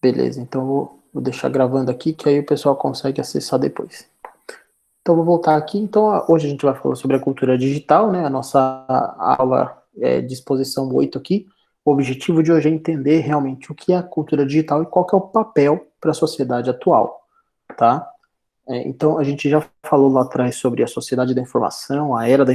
Beleza, então vou deixar gravando aqui, que aí o pessoal consegue acessar depois. Então, vou voltar aqui. Então, hoje a gente vai falar sobre a cultura digital, né? A nossa aula é de exposição 8 aqui. O objetivo de hoje é entender realmente o que é a cultura digital e qual que é o papel para a sociedade atual, tá? Então, a gente já falou lá atrás sobre a sociedade da informação, a era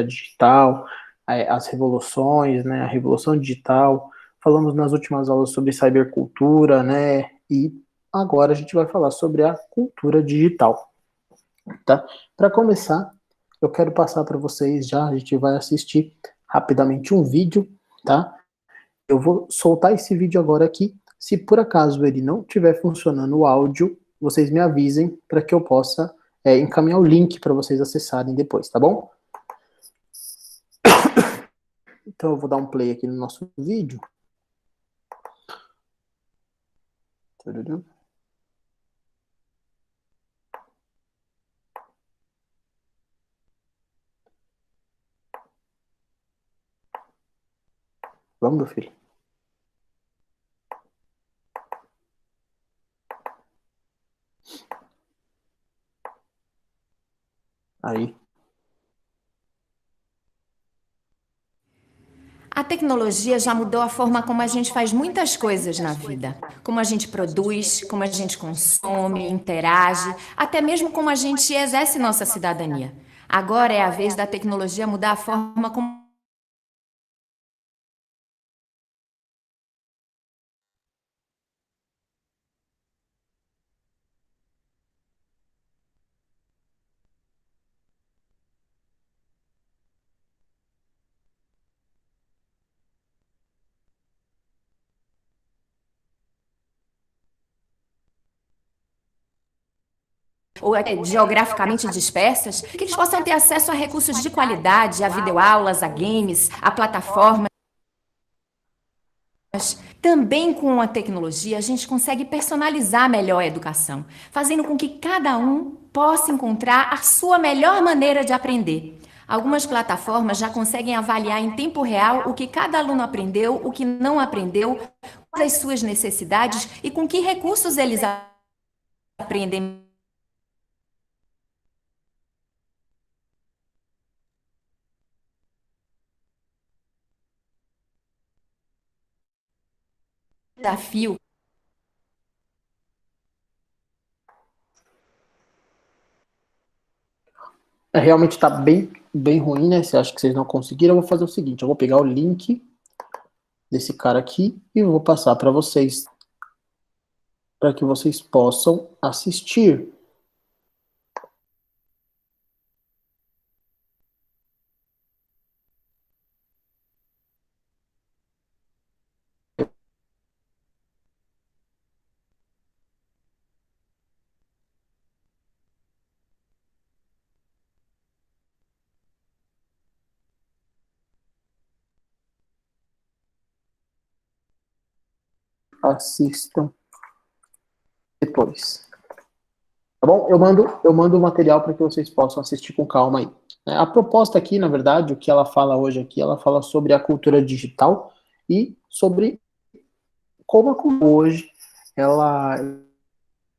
digital, as revoluções, né? A revolução digital. Falamos nas últimas aulas sobre cybercultura, né? E agora a gente vai falar sobre a cultura digital. Tá? Para começar, eu quero passar para vocês já, a gente vai assistir rapidamente um vídeo, tá? Eu vou soltar esse vídeo agora aqui. Se por acaso ele não estiver funcionando o áudio, vocês me avisem para que eu possa encaminhar o link para vocês acessarem depois, tá bom? Então eu vou dar um play aqui no nosso vídeo. Vamos, meu filho. Aí. A tecnologia já mudou a forma como a gente faz muitas coisas na vida. Como a gente produz, como a gente consome, interage, até mesmo como a gente exerce nossa cidadania. Agora é a vez da tecnologia mudar a forma como ou até geograficamente dispersas, que eles possam ter acesso a recursos de qualidade, a videoaulas, a games, a plataformas. Também com a tecnologia, a gente consegue personalizar melhor a educação, fazendo com que cada um possa encontrar a sua melhor maneira de aprender. Algumas plataformas já conseguem avaliar em tempo real o que cada aluno aprendeu, o que não aprendeu, quais as suas necessidades e com que recursos eles aprendem. Desafio. Realmente está bem ruim, né? Você acha que vocês não conseguiram? Eu vou fazer o seguinte, eu vou pegar o link desse cara aqui e vou passar para vocês, para que vocês possam assistir. Assistam depois. Tá bom? Eu mando o material para que vocês possam assistir com calma aí. A proposta aqui, na verdade, o que ela fala hoje aqui, ela fala sobre a cultura digital e sobre como a cultura hoje ela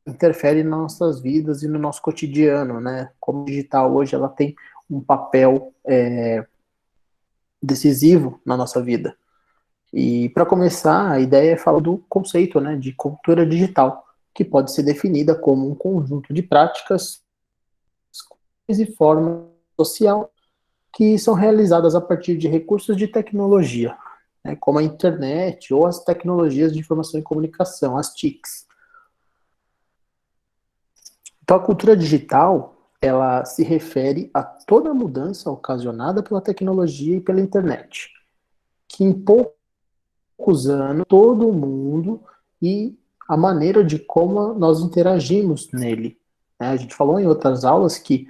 interfere nas nossas vidas e no nosso cotidiano, né? Como a digital hoje ela tem um papel decisivo na nossa vida. E para começar, a ideia é falar do conceito, né, de cultura digital, que pode ser definida como um conjunto de práticas e forma social que são realizadas a partir de recursos de tecnologia, né, como a internet ou as tecnologias de informação e comunicação, as TICs. Então, a cultura digital, ela se refere a toda mudança ocasionada pela tecnologia e pela internet, que em poucos anos todo mundo e a maneira de como nós interagimos nele. Né? A gente falou em outras aulas que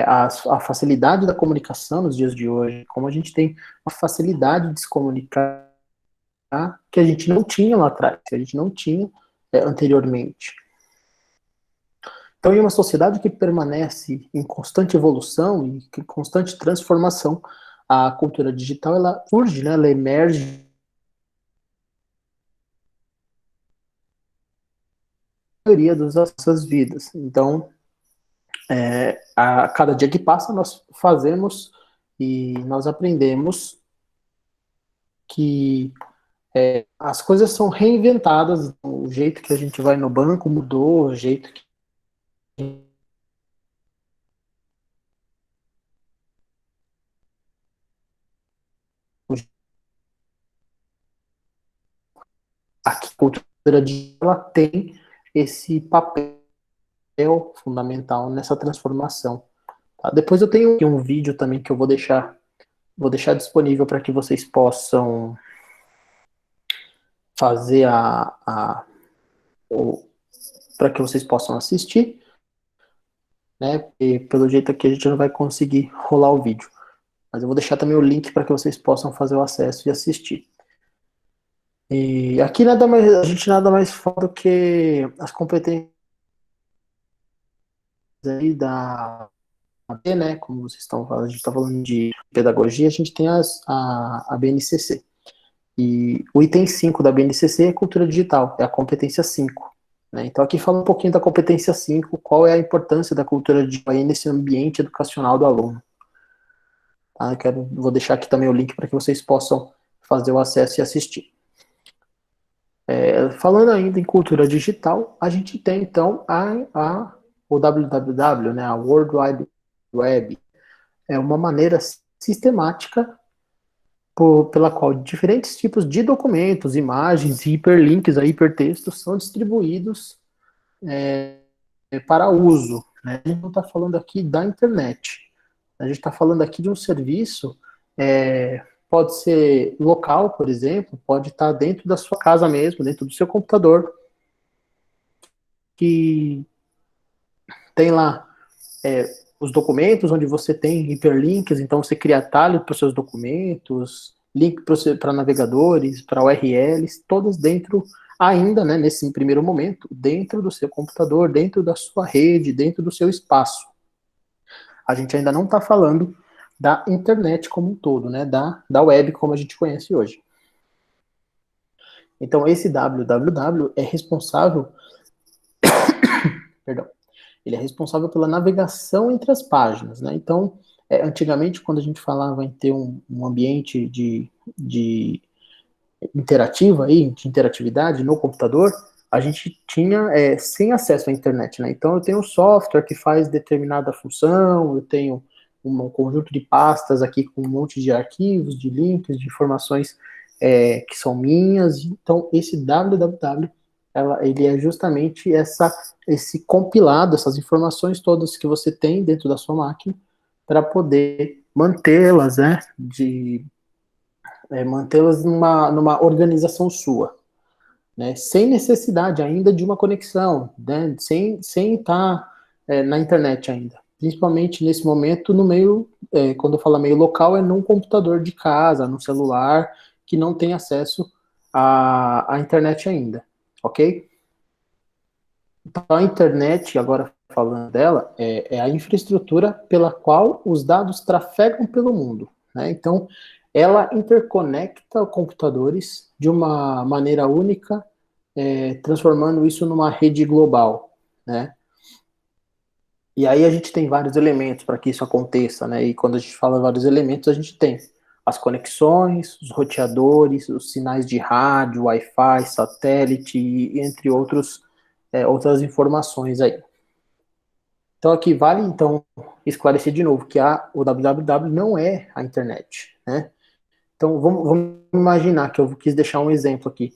a facilidade da comunicação nos dias de hoje, como a gente tem uma facilidade de se comunicar que a gente não tinha lá atrás, que a gente não tinha anteriormente. Então, em uma sociedade que permanece em constante evolução e em constante transformação, a cultura digital ela surge, né, ela emerge maioria das nossas vidas. Então, a cada dia que passa, nós fazemos e nós aprendemos que as coisas são reinventadas, o jeito que a gente vai no banco mudou, o jeito que a cultura digital ela tem esse papel fundamental nessa transformação. Tá? Depois eu tenho aqui um vídeo também que eu vou deixar disponível para que vocês possam fazer para que vocês possam assistir, né? E pelo jeito aqui a gente não vai conseguir rolar o vídeo. Mas eu vou deixar também o link para que vocês possam fazer o acesso e assistir. E aqui a gente nada mais fala do que as competências aí né? Como vocês estão falando, a gente está falando de pedagogia, a gente tem a BNCC. E o item 5 da BNCC é cultura digital, é a competência 5. Né? Então aqui fala um pouquinho da competência 5, qual é a importância da cultura digital aí nesse ambiente educacional do aluno. Tá? Vou deixar aqui também o link para que vocês possam fazer o acesso e assistir. Falando ainda em cultura digital, a gente tem então o www, né, a World Wide Web. É uma maneira sistemática pela qual diferentes tipos de documentos, imagens, hiperlinks, hipertextos são distribuídos para uso. Né? A gente não está falando aqui da internet. A gente está falando aqui de um serviço, pode ser local, por exemplo, pode estar dentro da sua casa mesmo, dentro do seu computador, que tem lá os documentos, onde você tem hiperlinks, então você cria atalho para os seus documentos, link para navegadores, para URLs, todos dentro, ainda, né, nesse primeiro momento, dentro do seu computador, dentro da sua rede, dentro do seu espaço. A gente ainda não está falando da internet como um todo, né, da web como a gente conhece hoje. Então, esse www é responsável, perdão, ele é responsável pela navegação entre as páginas, né? Então, antigamente, quando a gente falava em ter um ambiente de interativo aí, de interatividade no computador, a gente tinha sem acesso à internet, né? Então, eu tenho um software que faz determinada função, eu tenho um conjunto de pastas aqui com um monte de arquivos, de links, de informações que são minhas. Então, esse www ele é justamente esse compilado, essas informações todas que você tem dentro da sua máquina para poder mantê-las, né, mantê-las numa organização sua, né, sem necessidade ainda de uma conexão, né, sem estar na internet ainda. Principalmente nesse momento, no meio, quando eu falo meio local, é num computador de casa, num celular, que não tem acesso à internet ainda, ok? Então, a internet, agora falando dela, é a infraestrutura pela qual os dados trafegam pelo mundo. Né? Então, ela interconecta computadores de uma maneira única, transformando isso numa rede global. Né? E aí a gente tem vários elementos para que isso aconteça. Né? E quando a gente fala vários elementos, a gente tem as conexões, os roteadores, os sinais de rádio, Wi-Fi, satélite, entre outras informações aí. Então aqui vale então esclarecer de novo que o www não é a internet, né? Então vamos imaginar que eu quis deixar um exemplo aqui.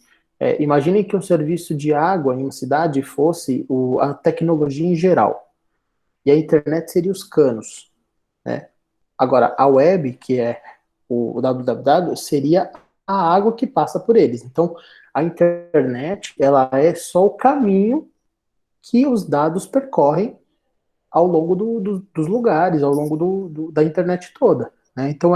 Imaginem que um serviço de água em uma cidade fosse a tecnologia em geral e a internet seria os canos, né? Agora a web, que é o www, seria a água que passa por eles. Então a internet ela é só o caminho que os dados percorrem ao longo dos lugares, ao longo da internet toda. Né? Então,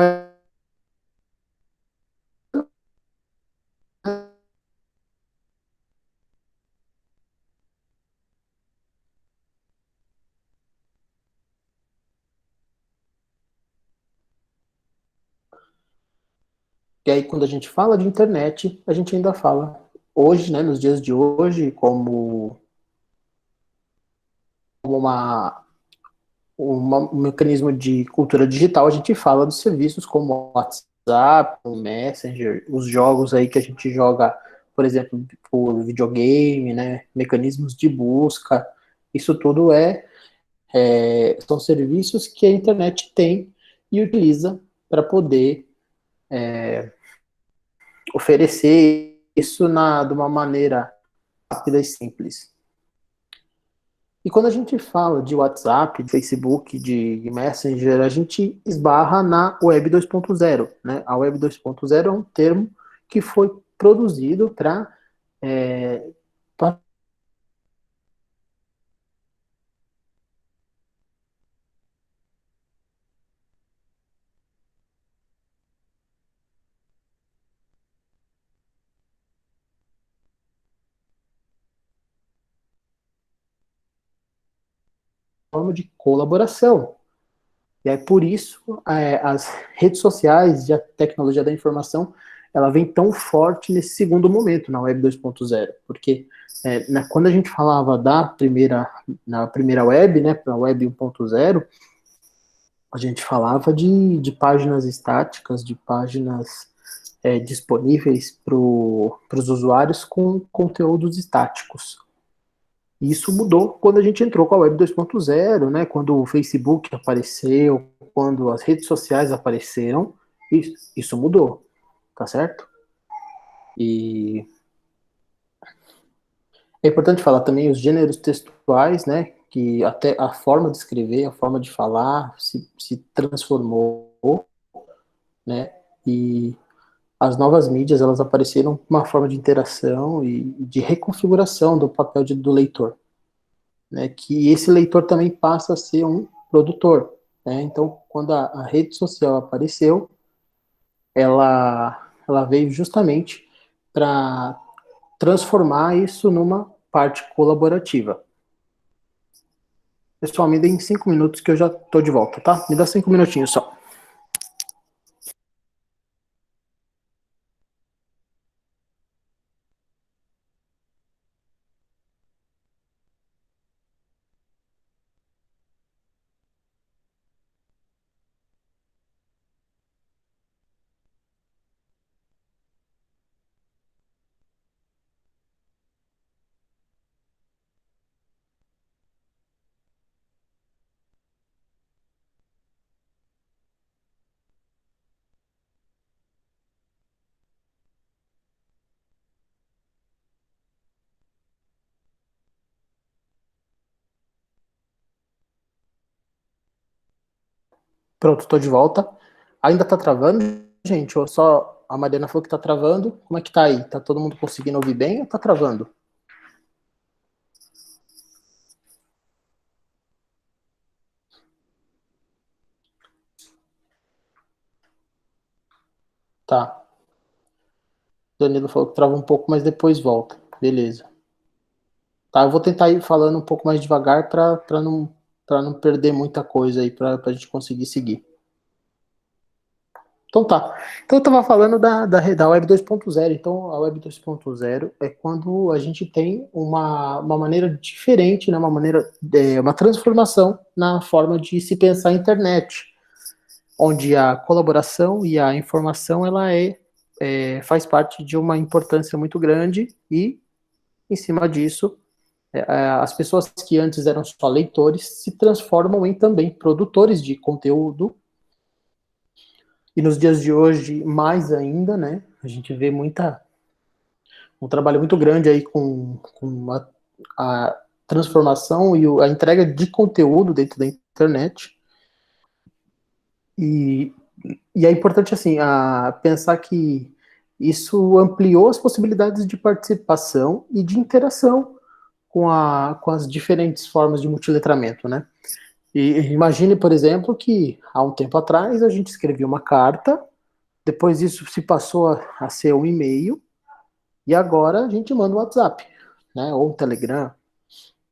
e aí, quando a gente fala de internet, a gente ainda fala, hoje, né, nos dias de hoje, como um mecanismo de cultura digital, a gente fala dos serviços como o WhatsApp, o Messenger, os jogos aí que a gente joga, por exemplo, por videogame, né, mecanismos de busca, isso tudo são serviços que a internet tem e utiliza para poder oferecer isso de uma maneira rápida e simples. E quando a gente fala de WhatsApp, de Facebook, de Messenger, a gente esbarra na Web 2.0, né? A Web 2.0 é um termo que foi produzido para forma de colaboração. E aí, por isso, as redes sociais e a tecnologia da informação, ela vem tão forte nesse segundo momento, na Web 2.0, porque quando a gente falava na primeira web, né, para a Web 1.0, a gente falava de páginas estáticas, de páginas disponíveis para os usuários com conteúdos estáticos. E isso mudou quando a gente entrou com a Web 2.0, né? Quando o Facebook apareceu, quando as redes sociais apareceram, isso mudou, tá certo? E é importante falar também os gêneros textuais, né? Que até a forma de escrever, a forma de falar se transformou, né? E as novas mídias, elas apareceram com uma forma de interação e de reconfiguração do papel do leitor, né, que esse leitor também passa a ser um produtor, né? Então, quando a rede social apareceu, ela veio justamente para transformar isso numa parte colaborativa. Pessoal, me deem 5 minutos que eu já estou de volta, tá? Me dá 5 minutinhos só. Pronto, estou de volta. Ainda está travando, gente? Ou só a Mariana falou que está travando? Como é que tá aí? Tá todo mundo conseguindo ouvir bem ou está travando? Tá. Danilo falou que trava um pouco, mas depois volta. Beleza. Tá, eu vou tentar ir falando um pouco mais devagar para não perder muita coisa aí, para a gente conseguir seguir. Então tá. Então eu estava falando da Web 2.0. Então a Web 2.0 é quando a gente tem uma maneira diferente, né, uma transformação na forma de se pensar a internet, onde a colaboração e a informação faz parte de uma importância muito grande e, em cima disso, as pessoas que antes eram só leitores se transformam em também produtores de conteúdo. E nos dias de hoje, mais ainda, né? A gente vê um trabalho muito grande aí com a transformação e a entrega de conteúdo dentro da internet. E, e é importante, assim, pensar que isso ampliou as possibilidades de participação e de interação com as diferentes formas de multiletramento, né? E imagine, por exemplo, que há um tempo atrás a gente escrevia uma carta, depois isso se passou a ser um e-mail, e agora a gente manda um WhatsApp, né? Ou um Telegram.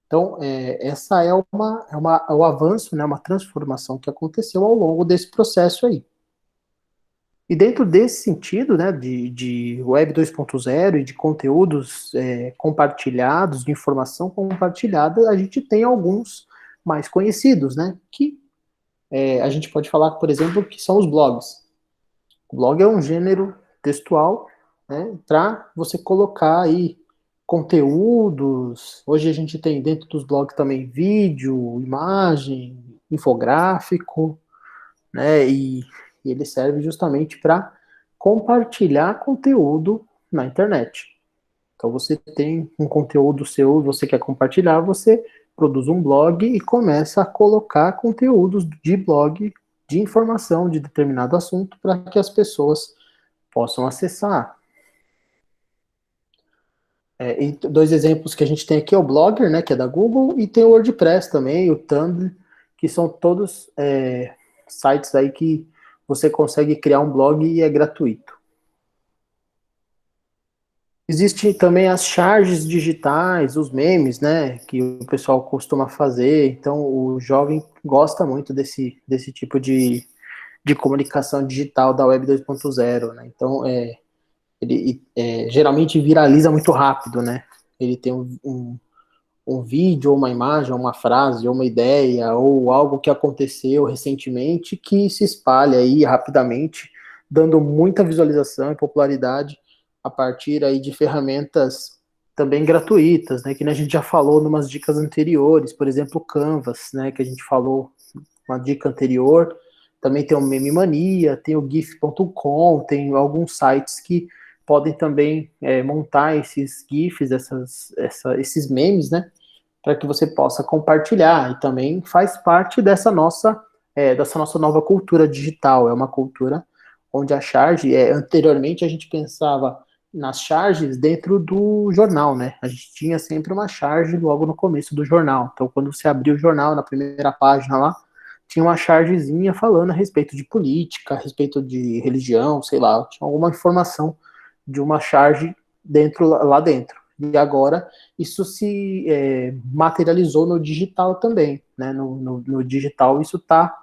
Então, essa é o avanço, né? Uma transformação que aconteceu ao longo desse processo aí. E dentro desse sentido, né, de Web 2.0 e de conteúdos compartilhados, de informação compartilhada, a gente tem alguns mais conhecidos, né? Que a gente pode falar, por exemplo, que são os blogs. O blog é um gênero textual, né, para você colocar aí conteúdos. Hoje a gente tem dentro dos blogs também vídeo, imagem, infográfico, né, e ele serve justamente para compartilhar conteúdo na internet. Então você tem um conteúdo seu e você quer compartilhar, você produz um blog e começa a colocar conteúdos de blog de informação de determinado assunto para que as pessoas possam acessar. E dois exemplos que a gente tem aqui é o Blogger, né, que é da Google, e tem o WordPress também, o Tumblr, que são todos sites aí que você consegue criar um blog e é gratuito. Existem também as charges digitais, os memes, né, que o pessoal costuma fazer. Então, o jovem gosta muito desse tipo de comunicação digital da Web 2.0, né? Então, ele geralmente viraliza muito rápido, né? Ele tem um vídeo, ou uma imagem, ou uma frase, ou uma ideia, ou algo que aconteceu recentemente que se espalha aí rapidamente, dando muita visualização e popularidade a partir aí de ferramentas também gratuitas, né? Que a gente já falou em umas dicas anteriores, por exemplo, o Canvas, né? Que a gente falou uma dica anterior. Também tem o Meme Mania, tem o GIF.com, tem alguns sites que podem também montar esses GIFs, esses memes, né? Para que você possa compartilhar. E também faz parte dessa nossa nova cultura digital. É uma cultura onde a charge, anteriormente a gente pensava nas charges dentro do jornal, né? A gente tinha sempre uma charge logo no começo do jornal. Então, quando você abria o jornal, na primeira página lá, tinha uma chargezinha falando a respeito de política, a respeito de religião, sei lá, tinha alguma informação de uma charge lá dentro. E agora isso se materializou no digital também, né? No digital isso está...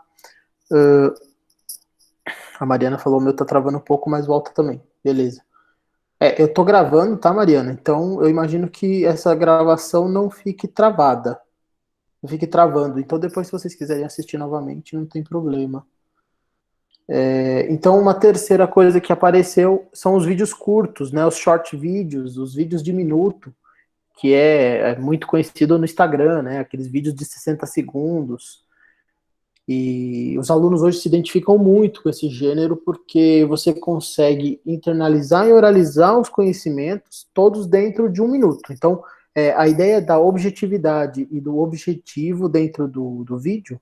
a Mariana falou, o meu tá travando um pouco, mas volta também. Beleza. Eu tô gravando, tá, Mariana? Então eu imagino que essa gravação não fique travada. Não fique travando. Então depois, se vocês quiserem assistir novamente, não tem problema. Então, uma terceira coisa que apareceu são os vídeos curtos, né? Os short vídeos, os vídeos de minuto, que é muito conhecido no Instagram, né? Aqueles vídeos de 60 segundos. E os alunos hoje se identificam muito com esse gênero porque você consegue internalizar e oralizar os conhecimentos todos dentro de um minuto. Então, a ideia da objetividade e do objetivo dentro do vídeo,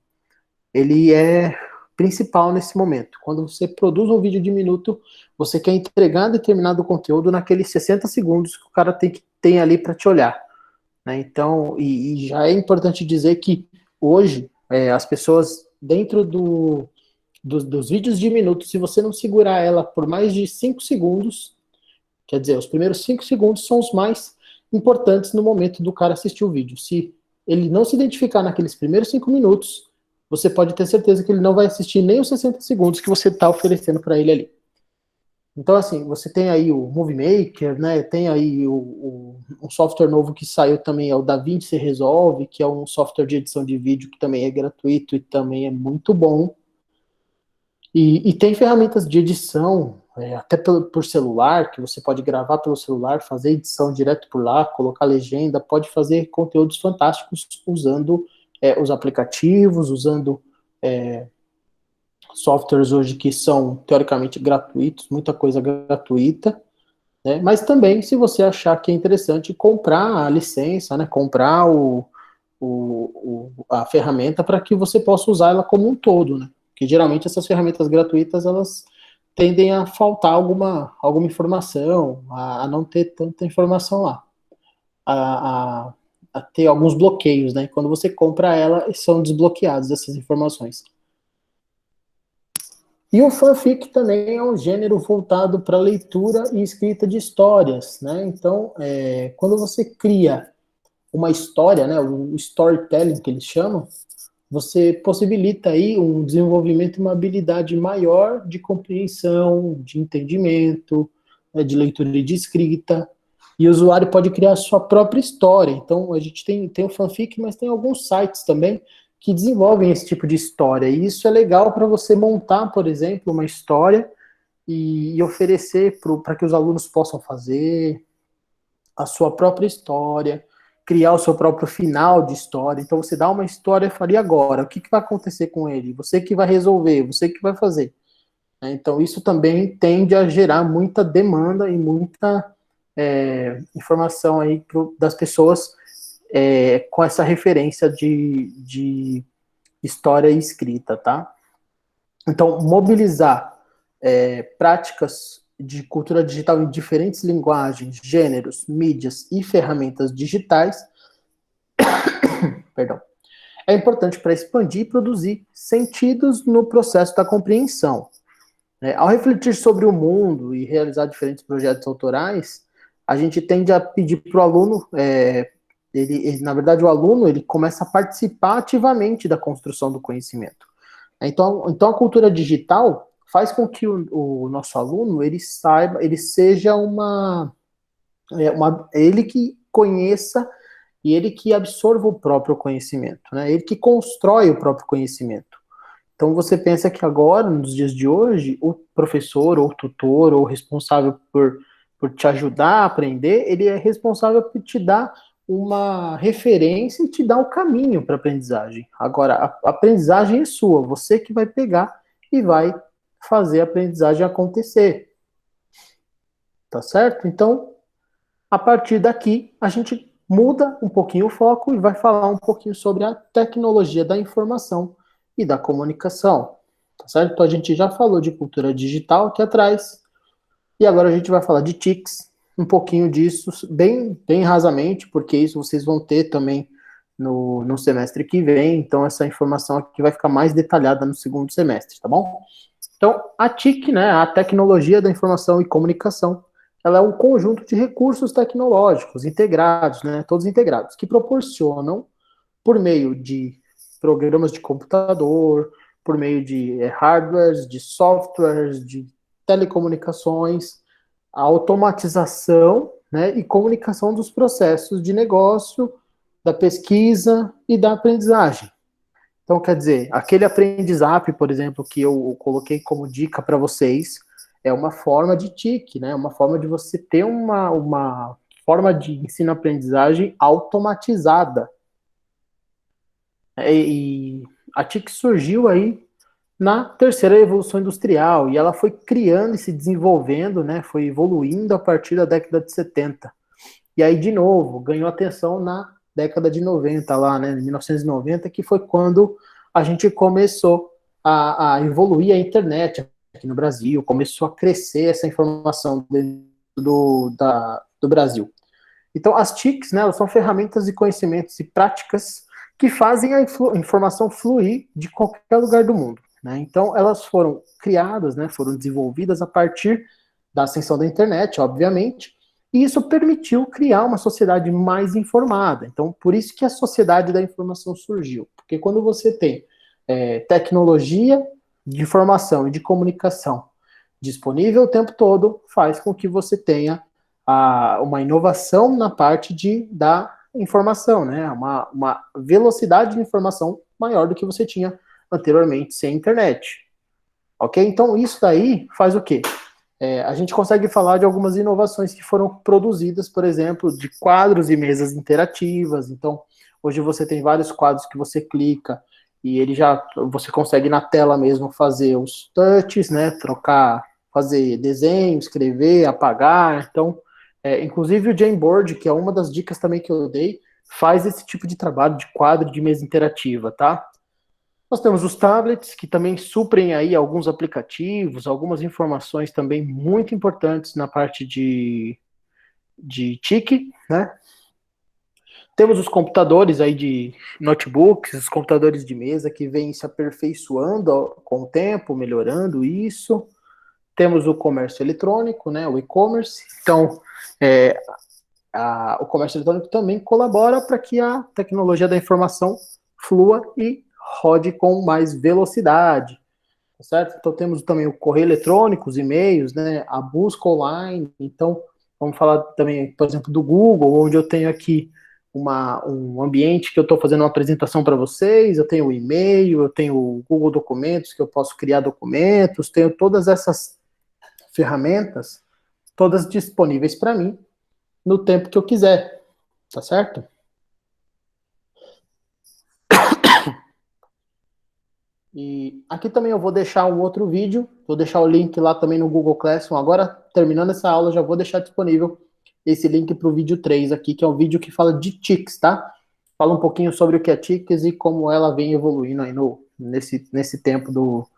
ele é principal nesse momento. Quando você produz um vídeo de minuto, você quer entregar determinado conteúdo naqueles 60 segundos que o cara tem ali para te olhar, né? Então, e já é importante dizer que hoje as pessoas dentro dos vídeos de minuto, se você não segurar ela por mais de 5 segundos, quer dizer, os primeiros 5 segundos são os mais importantes no momento do cara assistir o vídeo. Se ele não se identificar naqueles primeiros 5 minutos, você pode ter certeza que ele não vai assistir nem os 60 segundos que você está oferecendo para ele ali. Então, assim, você tem aí o Movie Maker, né? Tem aí um software novo que saiu também, é o DaVinci Resolve, que é um software de edição de vídeo que também é gratuito e também é muito bom. E tem ferramentas de edição, até por celular, que você pode gravar pelo celular, fazer edição direto por lá, colocar legenda, pode fazer conteúdos fantásticos usando os aplicativos, usando softwares hoje que são teoricamente gratuitos, muita coisa gratuita, né? Mas também, se você achar que é interessante, comprar a licença, né? Comprar a ferramenta para que você possa usar ela como um todo, né? Porque geralmente essas ferramentas gratuitas, elas tendem a faltar alguma informação, a não ter tanta informação lá, a ter alguns bloqueios, né? Quando você compra ela, são desbloqueadas essas informações. E o fanfic também é um gênero voltado para leitura e escrita de histórias, né? Então, quando você cria uma história, né, o storytelling que eles chamam, você possibilita aí um desenvolvimento e uma habilidade maior de compreensão, de entendimento, né, de leitura e de escrita, e o usuário pode criar a sua própria história. Então, a gente tem o fanfic, mas tem alguns sites também que desenvolvem esse tipo de história. E isso é legal para você montar, por exemplo, uma história e oferecer para que os alunos possam fazer a sua própria história, criar o seu próprio final de história. Então você dá uma história e fala, e agora? O que vai acontecer com ele? Você que vai resolver, você que vai fazer. Então isso também tende a gerar muita demanda e muita informação aí das pessoas com essa referência de história escrita, tá? Então, mobilizar práticas de cultura digital em diferentes linguagens, gêneros, mídias e ferramentas digitais, perdão, é importante para expandir e produzir sentidos no processo da compreensão. Ao refletir sobre o mundo e realizar diferentes projetos autorais, a gente tende a pedir para o aluno, na verdade, o aluno ele começa a participar ativamente da construção do conhecimento. Então a cultura digital faz com que o nosso aluno ele saiba, ele seja ele que conheça e ele que absorva o próprio conhecimento, né? Ele que constrói o próprio conhecimento. Então você pensa que agora, nos dias de hoje, o professor, ou tutor, ou responsável por te ajudar a aprender, ele é responsável por te dar uma referência e te dar o caminho para a aprendizagem. Agora, a aprendizagem é sua, você que vai pegar e vai fazer a aprendizagem acontecer. Tá certo? Então, a partir daqui, a gente muda um pouquinho o foco e vai falar um pouquinho sobre a tecnologia da informação e da comunicação, tá certo? Então a gente já falou de cultura digital aqui atrás, e agora a gente vai falar de TICs, um pouquinho disso, bem rasamente, porque isso vocês vão ter também no semestre que vem, então essa informação aqui vai ficar mais detalhada no segundo semestre, tá bom? Então, a TIC, né, a Tecnologia da Informação e Comunicação, ela é um conjunto de recursos tecnológicos integrados, né, todos integrados, que proporcionam, por meio de programas de computador, por meio de hardwares, de softwares, de telecomunicações, a automatização, né, e comunicação dos processos de negócio, da pesquisa e da aprendizagem. Então, quer dizer, aquele aprendizap, por exemplo, que eu coloquei como dica para vocês, é uma forma de TIC, né, uma forma de você ter uma forma de ensino-aprendizagem automatizada. E a TIC surgiu aí na terceira evolução industrial, e ela foi criando e se desenvolvendo, né, foi evoluindo a partir da década de 70. E aí, de novo, ganhou atenção na década de 90, lá, né, em 1990, que foi quando a gente começou a evoluir a internet aqui no Brasil, começou a crescer essa informação dentro do Brasil. Então, as TICs, né, elas são ferramentas de conhecimentos e práticas que fazem a informação fluir de qualquer lugar do mundo, né? Então, elas foram criadas, né, foram desenvolvidas a partir da ascensão da internet, obviamente, e isso permitiu criar uma sociedade mais informada. Então, por isso que a sociedade da informação surgiu, porque quando você tem tecnologia de informação e de comunicação disponível o tempo todo, faz com que você tenha uma inovação na parte da informação, né? Uma velocidade de informação maior do que você tinha anteriormente sem internet. Ok? Então, isso daí faz o quê? A gente consegue falar de algumas inovações que foram produzidas, por exemplo, de quadros e mesas interativas. Então, hoje você tem vários quadros que você clica e você consegue na tela mesmo fazer os touches, né? Trocar, fazer desenho, escrever, apagar. Então, inclusive o Jamboard, que é uma das dicas também que eu dei, faz esse tipo de trabalho de quadro de mesa interativa, tá? Nós temos os tablets, que também suprem aí alguns aplicativos, algumas informações também muito importantes na parte de TIC, né? Temos os computadores aí de notebooks, os computadores de mesa, que vêm se aperfeiçoando com o tempo, melhorando isso. Temos o comércio eletrônico, né, o e-commerce. Então, o comércio eletrônico também colabora para que a tecnologia da informação flua e rode com mais velocidade, certo? Então temos também o correio eletrônico, os e-mails, né, a busca online. Então, vamos falar também, por exemplo, do Google, onde eu tenho aqui um ambiente que eu estou fazendo uma apresentação para vocês, eu tenho o e-mail, eu tenho o Google Documentos, que eu posso criar documentos, tenho todas essas ferramentas, todas disponíveis para mim, no tempo que eu quiser, tá certo? E aqui também eu vou deixar um outro vídeo, vou deixar o link lá também no Google Classroom. Agora, terminando essa aula, já vou deixar disponível esse link para o vídeo 3 aqui, que é um vídeo que fala de tics, tá? Fala um pouquinho sobre o que é tics e como ela vem evoluindo aí nesse tempo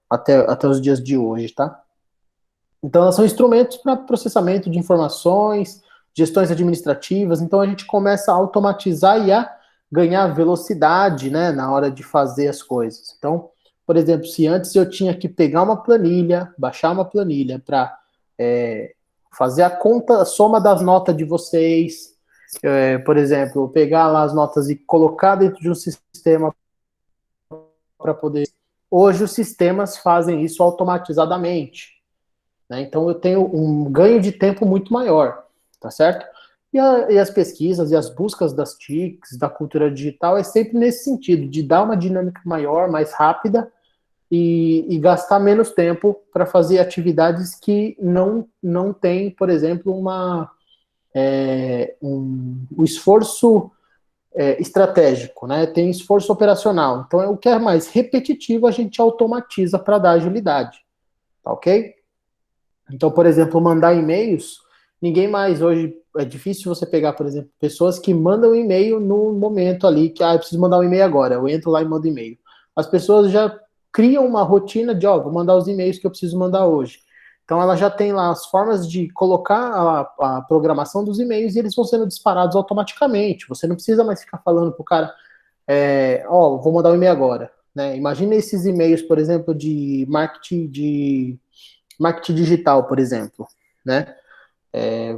até os dias de hoje, tá? Então, elas são instrumentos para processamento de informações, gestões administrativas. Então, a gente começa a automatizar e a ganhar velocidade, né, na hora de fazer as coisas. Então, por exemplo, se antes eu tinha que pegar uma planilha, baixar uma planilha para fazer a conta, a soma das notas de vocês, por exemplo, pegar lá as notas e colocar dentro de um sistema para poder. Hoje, os sistemas fazem isso automatizadamente. Né? Então eu tenho um ganho de tempo muito maior, tá certo? E as pesquisas e as buscas das TICs, da cultura digital, é sempre nesse sentido, de dar uma dinâmica maior, mais rápida, e gastar menos tempo para fazer atividades que não tem, por exemplo, um esforço estratégico, né? Tem esforço operacional. Então, o que é mais repetitivo, a gente automatiza para dar agilidade, tá ok? Então, por exemplo, mandar e-mails, ninguém mais hoje, é difícil você pegar, por exemplo, pessoas que mandam e-mail no momento ali, que eu preciso mandar um e-mail agora, eu entro lá e mando e-mail. As pessoas já criam uma rotina de, vou mandar os e-mails que eu preciso mandar hoje. Então, ela já tem lá as formas de colocar a programação dos e-mails e eles vão sendo disparados automaticamente. Você não precisa mais ficar falando pro cara, vou mandar um e-mail agora. Né? Imagina esses e-mails, por exemplo, de marketing digital, por exemplo, né?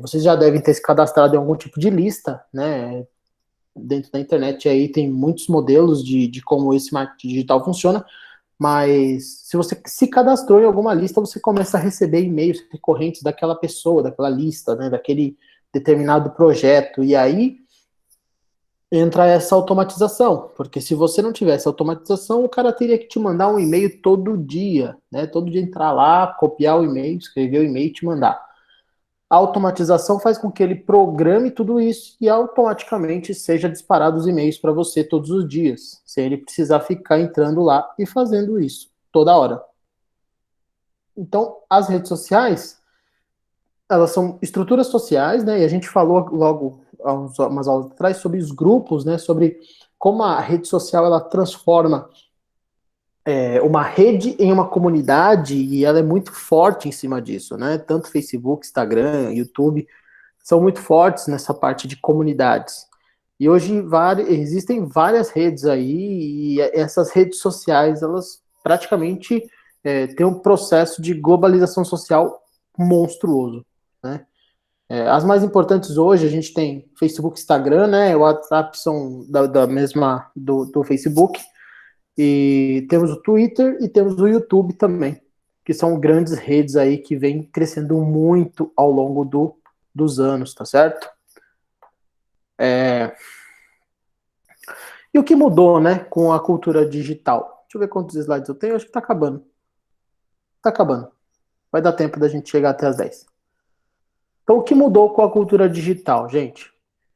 Vocês já devem ter se cadastrado em algum tipo de lista, né? Dentro da internet aí tem muitos modelos de como esse marketing digital funciona, mas se você se cadastrou em alguma lista, você começa a receber e-mails recorrentes daquela pessoa, daquela lista, né? Daquele determinado projeto, e aí entra essa automatização, porque se você não tivesse automatização, o cara teria que te mandar um e-mail todo dia, né? Todo dia entrar lá, copiar o e-mail, escrever o e-mail e te mandar. A automatização faz com que ele programe tudo isso e automaticamente seja disparado os e-mails para você todos os dias, sem ele precisar ficar entrando lá e fazendo isso toda hora. Então, as redes sociais, elas são estruturas sociais, né? E a gente falou logo umas aulas atrás sobre os grupos, né? Sobre como a rede social ela transforma uma rede em uma comunidade e ela é muito forte em cima disso, né? Tanto Facebook, Instagram, YouTube são muito fortes nessa parte de comunidades. E hoje existem várias redes aí e essas redes sociais elas praticamente têm um processo de globalização social monstruoso, né? As mais importantes hoje, a gente tem Facebook, Instagram, né? O WhatsApp são da mesma do Facebook. E temos o Twitter e temos o YouTube também, que são grandes redes aí que vêm crescendo muito ao longo dos anos, tá certo? E o que mudou, né, com a cultura digital? Deixa eu ver quantos slides eu tenho, acho que tá acabando. Tá acabando. Vai dar tempo da gente chegar até as 10. Então, o que mudou com a cultura digital, gente?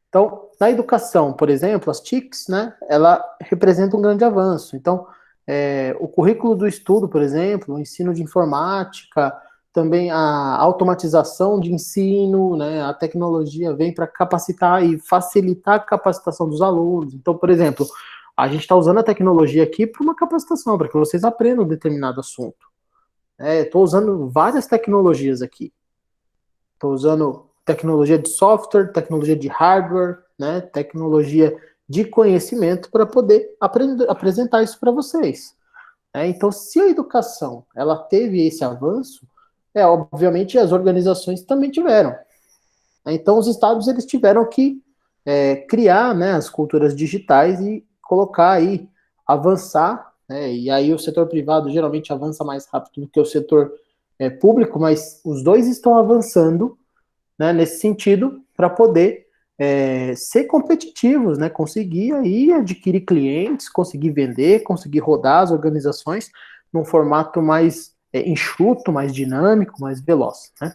Então, na educação, por exemplo, as TICs, né, ela representa um grande avanço. Então, o currículo do estudo, por exemplo, o ensino de informática, também a automatização de ensino, né, a tecnologia vem para capacitar e facilitar a capacitação dos alunos. Então, por exemplo, a gente está usando a tecnologia aqui para uma capacitação, para que vocês aprendam um determinado assunto. Estou usando várias tecnologias aqui. Estou usando tecnologia de software, tecnologia de hardware, né, tecnologia de conhecimento para poder apresentar isso para vocês. Então, se a educação ela teve esse avanço, obviamente as organizações também tiveram. Então, os estados eles tiveram que criar, né, as culturas digitais e colocar aí, avançar, né, e aí o setor privado geralmente avança mais rápido do que o setor público, mas os dois estão avançando, né, nesse sentido, para poder ser competitivos, né? Conseguir aí adquirir clientes, conseguir vender, conseguir rodar as organizações num formato mais enxuto, mais dinâmico, mais veloz, né?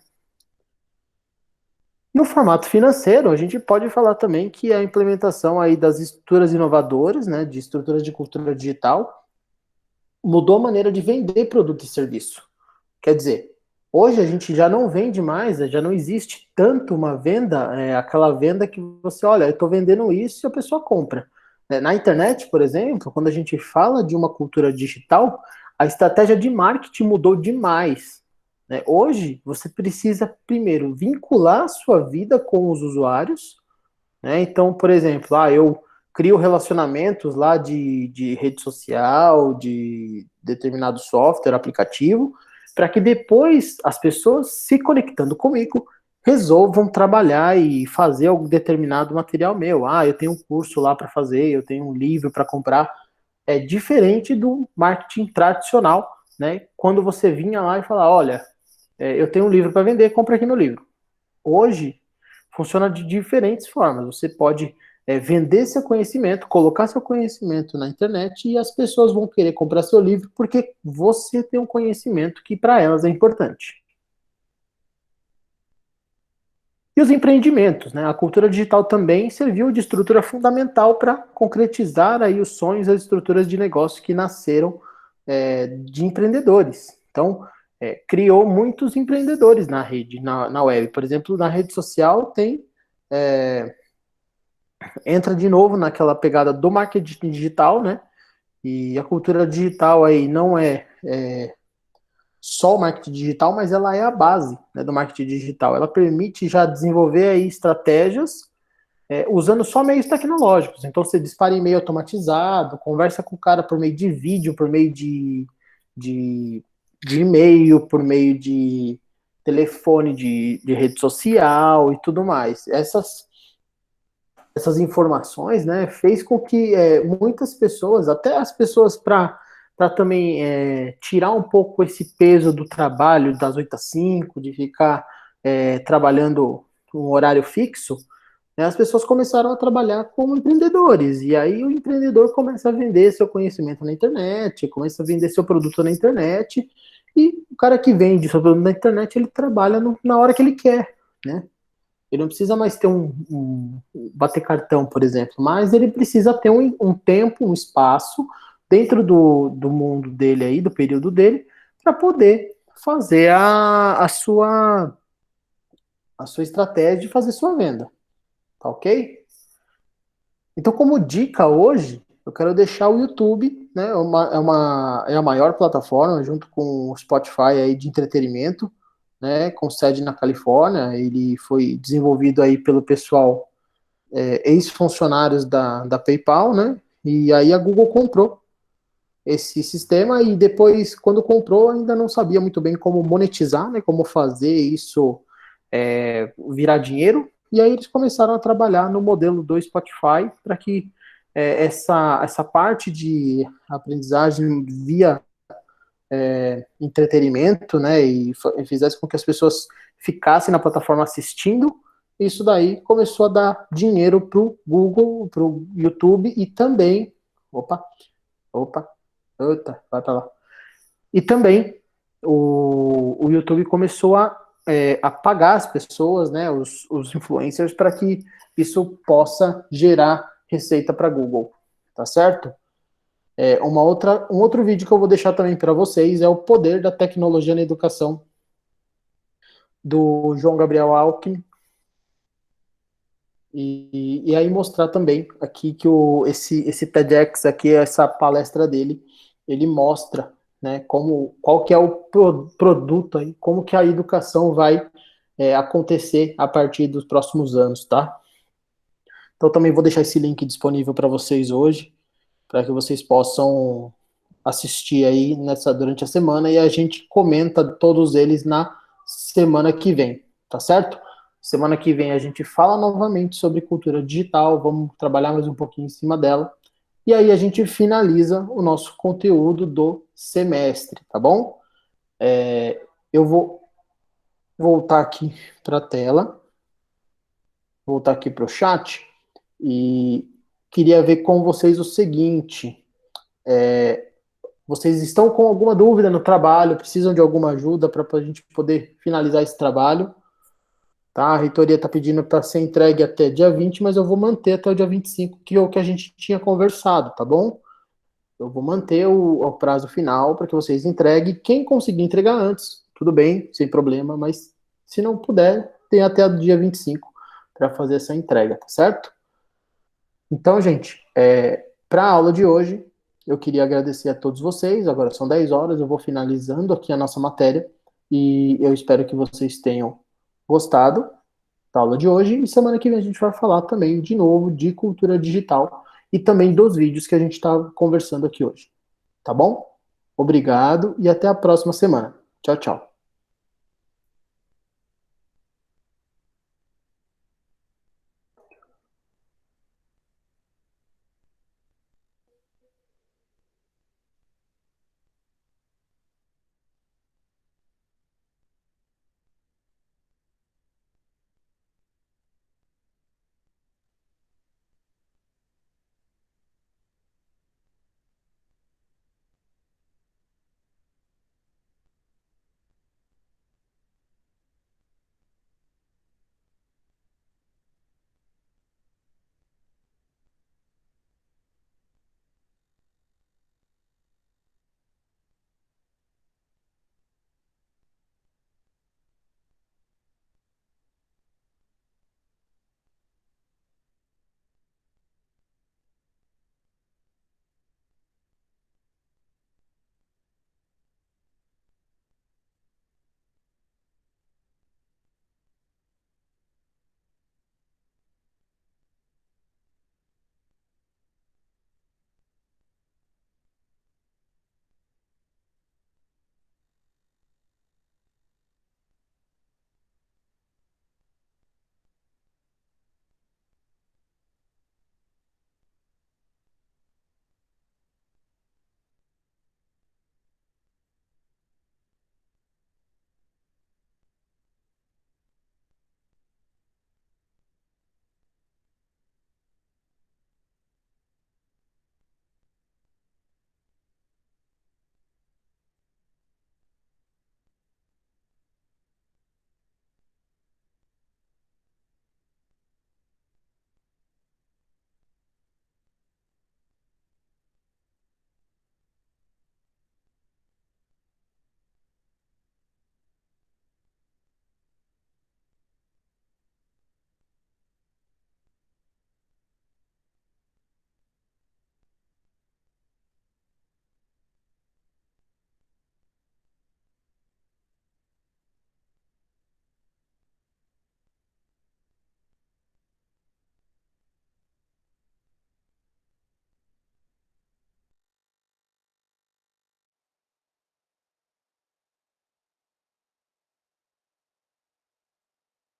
No formato financeiro, a gente pode falar também que a implementação aí das estruturas inovadoras, né, de estruturas de cultura digital, mudou a maneira de vender produto e serviço. Quer dizer, hoje a gente já não vende mais, já não existe tanto uma venda, aquela venda que você, olha, eu estou vendendo isso e a pessoa compra. Na internet, por exemplo, quando a gente fala de uma cultura digital, a estratégia de marketing mudou demais. Né? Hoje, você precisa, primeiro, vincular a sua vida com os usuários. Né? Então, por exemplo, eu crio relacionamentos lá de rede social, de determinado software, aplicativo, para que depois as pessoas se conectando comigo resolvam trabalhar e fazer algum determinado material meu. Eu tenho um curso lá para fazer, eu tenho um livro para comprar. É diferente do marketing tradicional, né? Quando você vinha lá e falava, olha, eu tenho um livro para vender, compra aqui meu livro. Hoje, funciona de diferentes formas. Você pode vender seu conhecimento, colocar seu conhecimento na internet e as pessoas vão querer comprar seu livro porque você tem um conhecimento que para elas é importante. E os empreendimentos, né? A cultura digital também serviu de estrutura fundamental para concretizar aí os sonhos e as estruturas de negócio que nasceram de empreendedores. Então, criou muitos empreendedores na rede, na web. Por exemplo, na rede social tem entra de novo naquela pegada do marketing digital, né? E a cultura digital aí não é só o marketing digital, mas ela é a base, né, do marketing digital. Ela permite já desenvolver aí estratégias usando só meios tecnológicos. Então você dispara e-mail automatizado, conversa com o cara por meio de vídeo, por meio de, de e-mail, por meio de telefone, de rede social e tudo mais. Essas informações, né, fez com que muitas pessoas, até as pessoas para também tirar um pouco esse peso do trabalho das 8 às 5, de ficar trabalhando um horário fixo, né, as pessoas começaram a trabalhar como empreendedores. E aí o empreendedor começa a vender seu conhecimento na internet, começa a vender seu produto na internet, e o cara que vende seu produto na internet, ele trabalha na hora que ele quer, né? Ele não precisa mais ter bater cartão, por exemplo, mas ele precisa ter um tempo, um espaço dentro do mundo dele aí, do período dele, para poder fazer a sua estratégia de fazer sua venda. Tá ok? Então, como dica hoje, eu quero deixar o YouTube, né? É a maior plataforma, junto com o Spotify aí de entretenimento, né? Com sede na Califórnia. Ele foi desenvolvido aí pelo pessoal ex-funcionários da PayPal, né? E aí a Google comprou esse sistema e depois, quando comprou, ainda não sabia muito bem como monetizar, né? Como fazer isso virar dinheiro. E aí eles começaram a trabalhar no modelo do Spotify para que essa parte de aprendizagem via entretenimento, né? E fizesse com que as pessoas ficassem na plataforma assistindo. Isso daí começou a dar dinheiro para o Google, para o YouTube e também. Opa, opa, eita, vai para lá. E também o YouTube começou a pagar as pessoas, né, os influencers, para que isso possa gerar receita para Google, tá certo? Um outro vídeo que eu vou deixar também para vocês é o poder da tecnologia na educação, do João Gabriel Alckmin, e aí mostrar também aqui que esse TEDx aqui, essa palestra dele, ele mostra, né, qual que é o produto aí, como que a educação vai acontecer a partir dos próximos anos, tá? Então também vou deixar esse link disponível para vocês hoje, para que vocês possam assistir aí durante a semana e a gente comenta todos eles na semana que vem, tá certo? Semana que vem a gente fala novamente sobre cultura digital, vamos trabalhar mais um pouquinho em cima dela, e aí a gente finaliza o nosso conteúdo do semestre, tá bom? Eu vou voltar aqui para a tela. voltar aqui para o chat e queria ver com vocês o seguinte. Vocês estão com alguma dúvida no trabalho, precisam de alguma ajuda para a gente poder finalizar esse trabalho? Tá? A reitoria está pedindo para ser entregue até dia 20, mas eu vou manter até o dia 25, que é o que a gente tinha conversado, tá bom? Eu vou manter o prazo final para que vocês entreguem. Quem conseguir entregar antes, tudo bem, sem problema, mas se não puder, tem até o dia 25 para fazer essa entrega, tá certo? Então, gente, para a aula de hoje, eu queria agradecer a todos vocês. Agora são 10 horas, eu vou finalizando aqui a nossa matéria e eu espero que vocês tenham gostado da aula de hoje. E semana que vem a gente vai falar também, de novo, de cultura digital e também dos vídeos que a gente está conversando aqui hoje. Tá bom? Obrigado e até a próxima semana. Tchau, tchau.